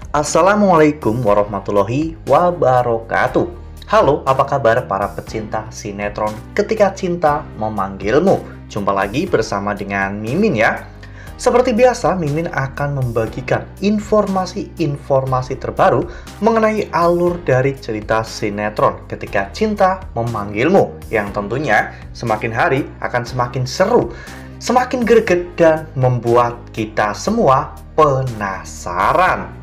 Assalamualaikum warahmatullahi wabarakatuh. Halo, apa kabar para pecinta sinetron Ketika Cinta Memanggilmu? Jumpa lagi bersama dengan Mimin ya. Seperti biasa, Mimin akan membagikan informasi-informasi terbaru mengenai alur dari cerita sinetron Ketika Cinta Memanggilmu, yang tentunya semakin hari akan semakin seru, semakin greget, dan membuat kita semua penasaran.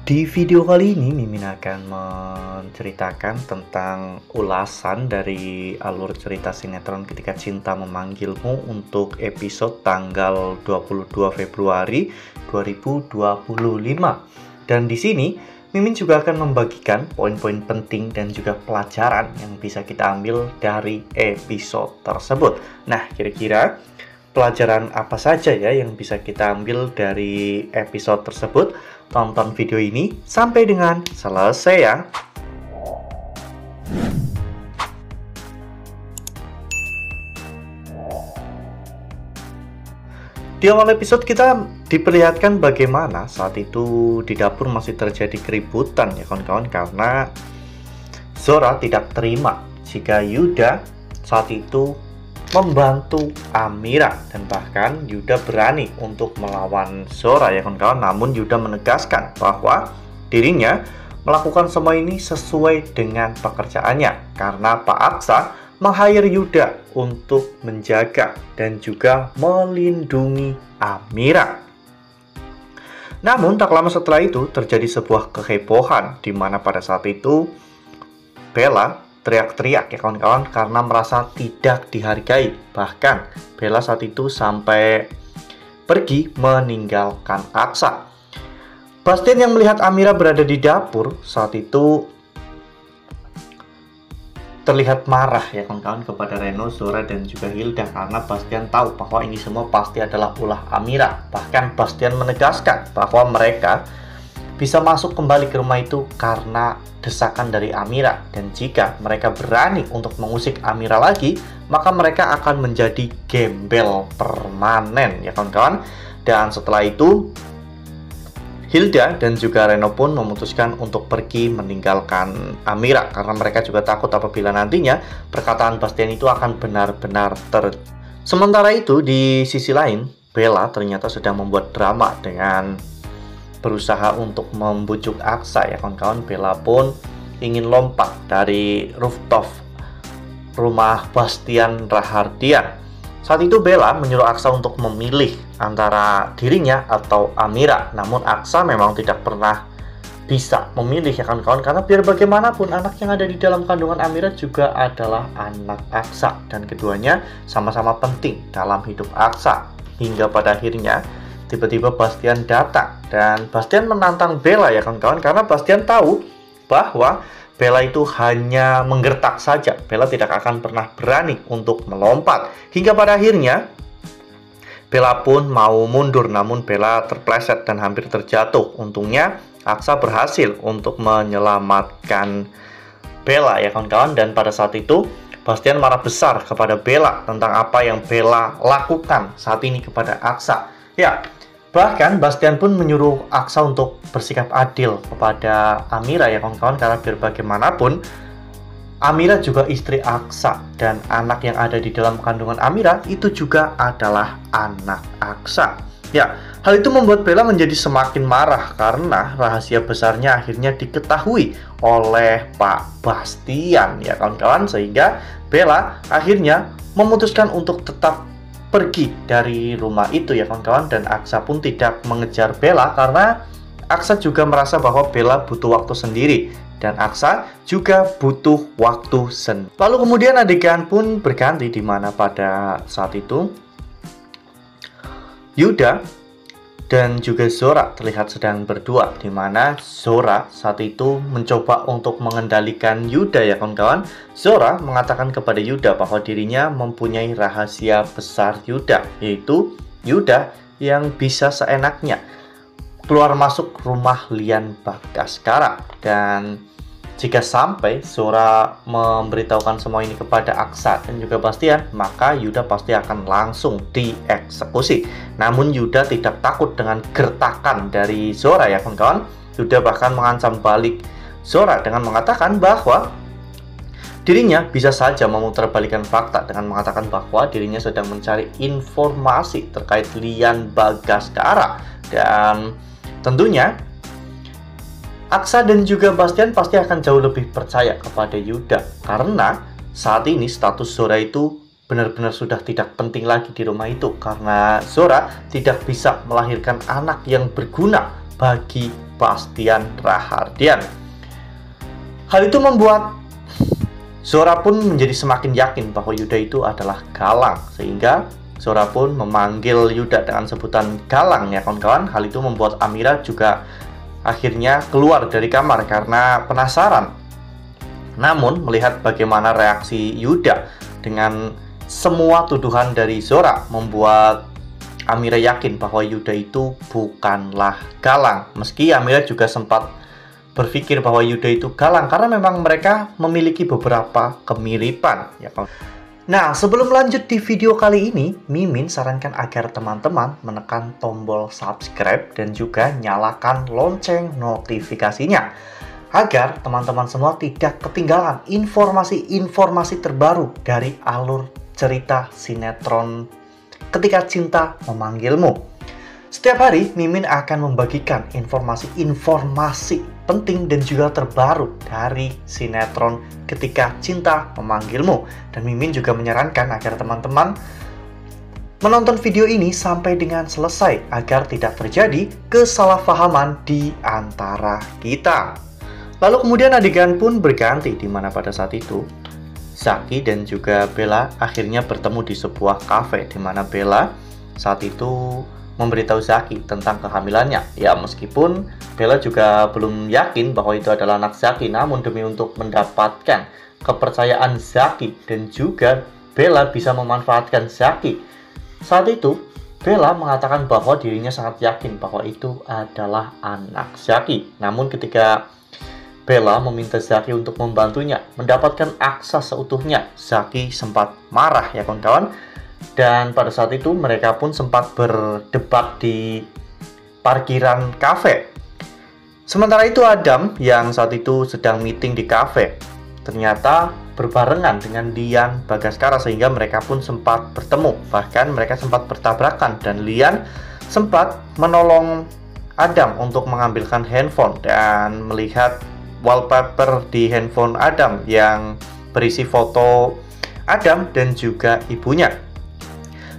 Di video kali ini, Mimin akan menceritakan tentang ulasan dari alur cerita sinetron Ketika Cinta Memanggilmu untuk episode tanggal 22 Februari 2025. Dan di sini, Mimin juga akan membagikan poin-poin penting dan juga pelajaran yang bisa kita ambil dari episode tersebut. Nah, kira-kira pelajaran apa saja ya yang bisa kita ambil dari episode tersebut? Tonton video ini sampai dengan selesai ya. Di awal episode kita diperlihatkan bagaimana saat itu di dapur masih terjadi keributan ya kawan-kawan, karena Zora tidak terima jika Yuda saat itu membantu Amira, dan bahkan Yuda berani untuk melawan Zora ya kawan-kawan. Namun Yuda menegaskan bahwa dirinya melakukan semua ini sesuai dengan pekerjaannya, karena Pak Aksa meng-hire Yuda untuk menjaga dan juga melindungi Amira. Namun tak lama setelah itu terjadi sebuah kehebohan, di mana pada saat itu Bella teriak-teriak ya kawan-kawan karena merasa tidak dihargai. Bahkan Bella saat itu sampai pergi meninggalkan Aksa. Bastian yang melihat Amira berada di dapur saat itu terlihat marah ya kawan-kawan kepada Reno, Zora, dan juga Hilda, karena Bastian tahu bahwa ini semua pasti adalah ulah Amira. Bahkan Bastian menegaskan bahwa mereka bisa masuk kembali ke rumah itu karena desakan dari Amira, dan jika mereka berani untuk mengusik Amira lagi, maka mereka akan menjadi gembel permanen ya kawan-kawan. Dan setelah itu Hilda dan juga Reno pun memutuskan untuk pergi meninggalkan Amira, karena mereka juga takut apabila nantinya perkataan Bastian itu akan benar-benar Sementara itu di sisi lain, Bella ternyata sedang membuat drama dengan berusaha untuk membujuk Aksa ya kawan-kawan. Bella pun ingin lompat dari rooftop rumah Bastian Rahardian. Saat itu Bella menyuruh Aksa untuk memilih antara dirinya atau Amira. Namun Aksa memang tidak pernah bisa memilih ya kawan-kawan, karena biar bagaimanapun anak yang ada di dalam kandungan Amira juga adalah anak Aksa, dan keduanya sama-sama penting dalam hidup Aksa. Hingga pada akhirnya tiba-tiba Bastian datang, dan Bastian menantang Bella ya kawan-kawan, karena Bastian tahu bahwa Bella itu hanya menggertak saja. Bella tidak akan pernah berani untuk melompat. Hingga pada akhirnya Bella pun mau mundur, namun Bella terpleset dan hampir terjatuh. Untungnya Aksa berhasil untuk menyelamatkan Bella ya kawan-kawan, dan pada saat itu Bastian marah besar kepada Bella tentang apa yang Bella lakukan saat ini kepada Aksa. Ya, bahkan Bastian pun menyuruh Aksa untuk bersikap adil kepada Amira ya kawan-kawan, karena biar bagaimanapun Amira juga istri Aksa, dan anak yang ada di dalam kandungan Amira itu juga adalah anak Aksa. Ya, hal itu membuat Bella menjadi semakin marah karena rahasia besarnya akhirnya diketahui oleh Pak Bastian ya kawan-kawan, sehingga Bella akhirnya memutuskan untuk tetap pergi dari rumah itu ya kawan-kawan. Dan Aksa pun tidak mengejar Bella karena Aksa juga merasa bahwa Bella butuh waktu sendiri, dan Aksa juga butuh waktu sendiri. Lalu kemudian adegan pun berganti, di mana pada saat itu Yuda dan juga Zora terlihat sedang berdua, di mana Zora saat itu mencoba untuk mengendalikan Yuda ya kawan-kawan. Zora mengatakan kepada Yuda bahwa dirinya mempunyai rahasia besar Yuda, yaitu Yuda yang bisa seenaknya keluar masuk rumah Lian Bagaskara. Dan Jika sampai Zora memberitahukan semua ini kepada Aksa dan juga Bastian, maka Yuda pasti akan langsung dieksekusi. Namun Yuda tidak takut dengan gertakan dari Zora ya kawan-kawan. Yuda bahkan mengancam balik Zora dengan mengatakan bahwa dirinya bisa saja memutarbalikkan fakta dengan mengatakan bahwa dirinya sedang mencari informasi terkait Lian Bagaskara. Dan tentunya Aksa dan juga Bastian pasti akan jauh lebih percaya kepada Yuda, karena saat ini status Zora itu benar-benar sudah tidak penting lagi di rumah itu, karena Zora tidak bisa melahirkan anak yang berguna bagi Bastian Rahardian. Hal itu membuat Zora pun menjadi semakin yakin bahwa Yuda itu adalah Galang, sehingga Zora pun memanggil Yuda dengan sebutan Galang ya kawan-kawan. Hal itu membuat Amira juga akhirnya keluar dari kamar karena penasaran. Namun melihat bagaimana reaksi Yuda dengan semua tuduhan dari Zora, membuat Amira yakin bahwa Yuda itu bukanlah Galang. Meski Amira juga sempat berpikir bahwa Yuda itu Galang karena memang mereka memiliki beberapa kemiripan ya kawan. Nah, sebelum lanjut di video kali ini, Mimin sarankan agar teman-teman menekan tombol subscribe dan juga nyalakan lonceng notifikasinya, agar teman-teman semua tidak ketinggalan informasi-informasi terbaru dari alur cerita sinetron Ketika Cinta Memanggilmu. Setiap hari, Mimin akan membagikan informasi-informasi penting dan juga terbaru dari sinetron Ketika Cinta Memanggilmu. Dan Mimin juga menyarankan agar teman-teman menonton video ini sampai dengan selesai agar tidak terjadi kesalahpahaman di antara kita. Lalu kemudian adegan pun berganti, di mana pada saat itu Zaki dan juga Bella akhirnya bertemu di sebuah kafe, di mana Bella saat itu memberitahu Zaki tentang kehamilannya. Ya, meskipun Bella juga belum yakin bahwa itu adalah anak Zaki, namun demi untuk mendapatkan kepercayaan Zaki dan juga Bella bisa memanfaatkan Zaki, saat itu Bella mengatakan bahwa dirinya sangat yakin bahwa itu adalah anak Zaki. Namun ketika Bella meminta Zaki untuk membantunya mendapatkan Aksa seutuhnya, Zaki sempat marah ya kawan-kawan. Dan pada saat itu mereka pun sempat berdebat di parkiran kafe. Sementara itu Adam yang saat itu sedang meeting di kafe ternyata berbarengan dengan Lian Bagaskara, sehingga mereka pun sempat bertemu. Bahkan mereka sempat bertabrakan dan Lian sempat menolong Adam untuk mengambilkan handphone dan melihat wallpaper di handphone Adam yang berisi foto Adam dan juga ibunya.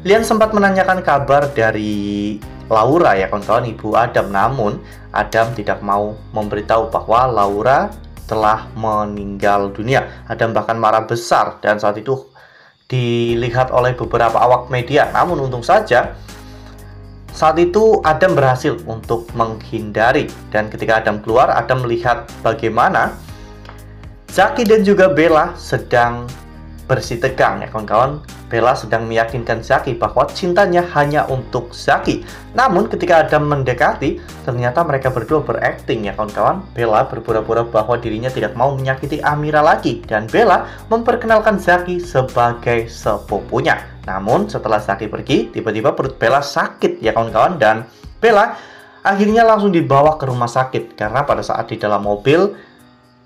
Lian sempat menanyakan kabar dari Laura ya kawan-kawan, ibu Adam, namun Adam tidak mau memberitahu bahwa Laura telah meninggal dunia. Adam bahkan marah besar dan saat itu dilihat oleh beberapa awak media. Namun untung saja saat itu Adam berhasil untuk menghindari, dan ketika Adam keluar, Adam melihat bagaimana Zaki dan juga Bella sedang bersih tegang ya kawan-kawan. Bella sedang meyakinkan Zaki bahwa cintanya hanya untuk Zaki. Namun ketika Adam mendekati, ternyata mereka berdua berakting ya kawan-kawan. Bella berpura-pura bahwa dirinya tidak mau menyakiti Amira lagi, dan Bella memperkenalkan Zaki sebagai sepupunya. Namun setelah Zaki pergi, tiba-tiba perut Bella sakit ya kawan-kawan, dan Bella akhirnya langsung dibawa ke rumah sakit karena pada saat di dalam mobil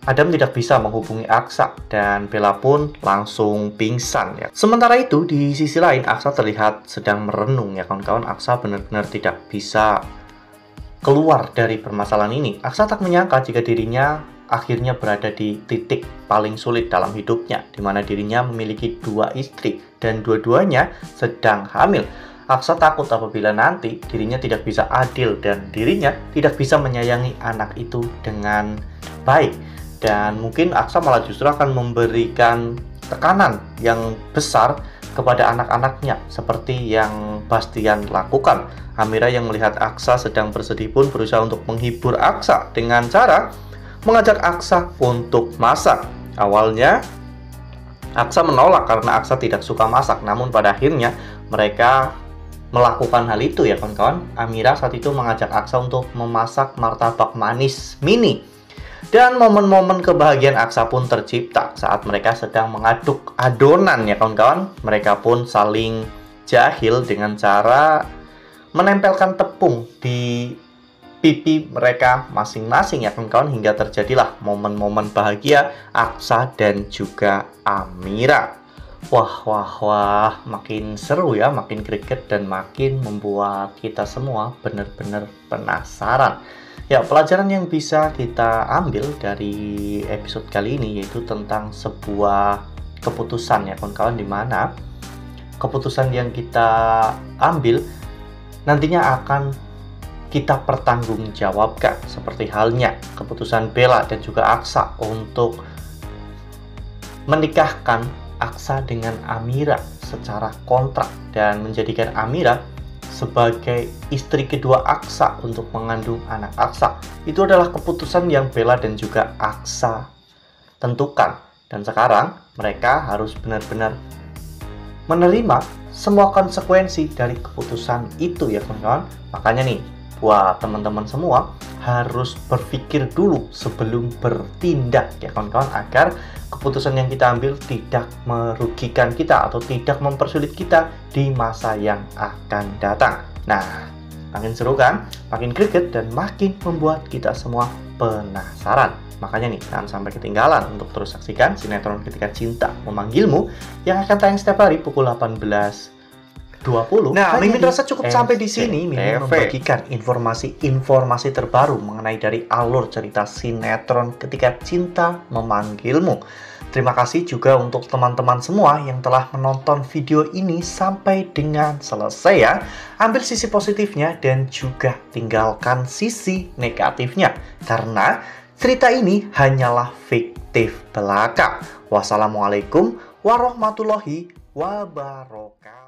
Adam tidak bisa menghubungi Aksa dan Bella pun langsung pingsan ya. Sementara itu di sisi lain Aksa terlihat sedang merenung ya kawan-kawan. Aksa benar-benar tidak bisa keluar dari permasalahan ini. Aksa tak menyangka jika dirinya akhirnya berada di titik paling sulit dalam hidupnya, di mana dirinya memiliki dua istri dan dua-duanya sedang hamil. Aksa takut apabila nanti dirinya tidak bisa adil dan dirinya tidak bisa menyayangi anak itu dengan baik. Dan mungkin Aksa malah justru akan memberikan tekanan yang besar kepada anak-anaknya, seperti yang Bastian lakukan. Amira yang melihat Aksa sedang bersedih pun berusaha untuk menghibur Aksa dengan cara mengajak Aksa untuk masak. Awalnya Aksa menolak karena Aksa tidak suka masak, namun pada akhirnya mereka melakukan hal itu ya kawan-kawan. Amira saat itu mengajak Aksa untuk memasak martabak manis mini. Dan momen-momen kebahagiaan Aksa pun tercipta saat mereka sedang mengaduk adonan ya kawan-kawan. Mereka pun saling jahil dengan cara menempelkan tepung di pipi mereka masing-masing ya kawan-kawan, hingga terjadilah momen-momen bahagia Aksa dan juga Amira. Wah, makin seru ya, makin greget dan makin membuat kita semua benar-benar penasaran. Ya, pelajaran yang bisa kita ambil dari episode kali ini yaitu tentang sebuah keputusan ya kawan-kawan, dimana keputusan yang kita ambil nantinya akan kita pertanggungjawabkan, seperti halnya keputusan Bella dan juga Aksa untuk menikahkan Aksa dengan Amira secara kontrak dan menjadikan Amira sebagai istri kedua Aksa untuk mengandung anak Aksa. Itu adalah keputusan yang Bella dan juga Aksa tentukan, dan sekarang mereka harus benar-benar menerima semua konsekuensi dari keputusan itu ya kawan-kawan. Makanya nih, buat teman-teman semua harus berpikir dulu sebelum bertindak ya kawan-kawan, agar keputusan yang kita ambil tidak merugikan kita atau tidak mempersulit kita di masa yang akan datang. Nah, makin seru kan? Makin greget dan makin membuat kita semua penasaran. Makanya nih, jangan sampai ketinggalan untuk terus saksikan sinetron Ketika Cinta Memanggilmu yang akan tayang setiap hari pukul 18.20. Nah, Mimin rasa cukup sampai di sini. Mimin membagikan informasi-informasi terbaru mengenai dari alur cerita sinetron Ketika Cinta Memanggilmu. Terima kasih juga untuk teman-teman semua yang telah menonton video ini sampai dengan selesai ya. Ambil sisi positifnya dan juga tinggalkan sisi negatifnya, karena cerita ini hanyalah fiktif belaka. Wassalamualaikum warahmatullahi wabarakatuh.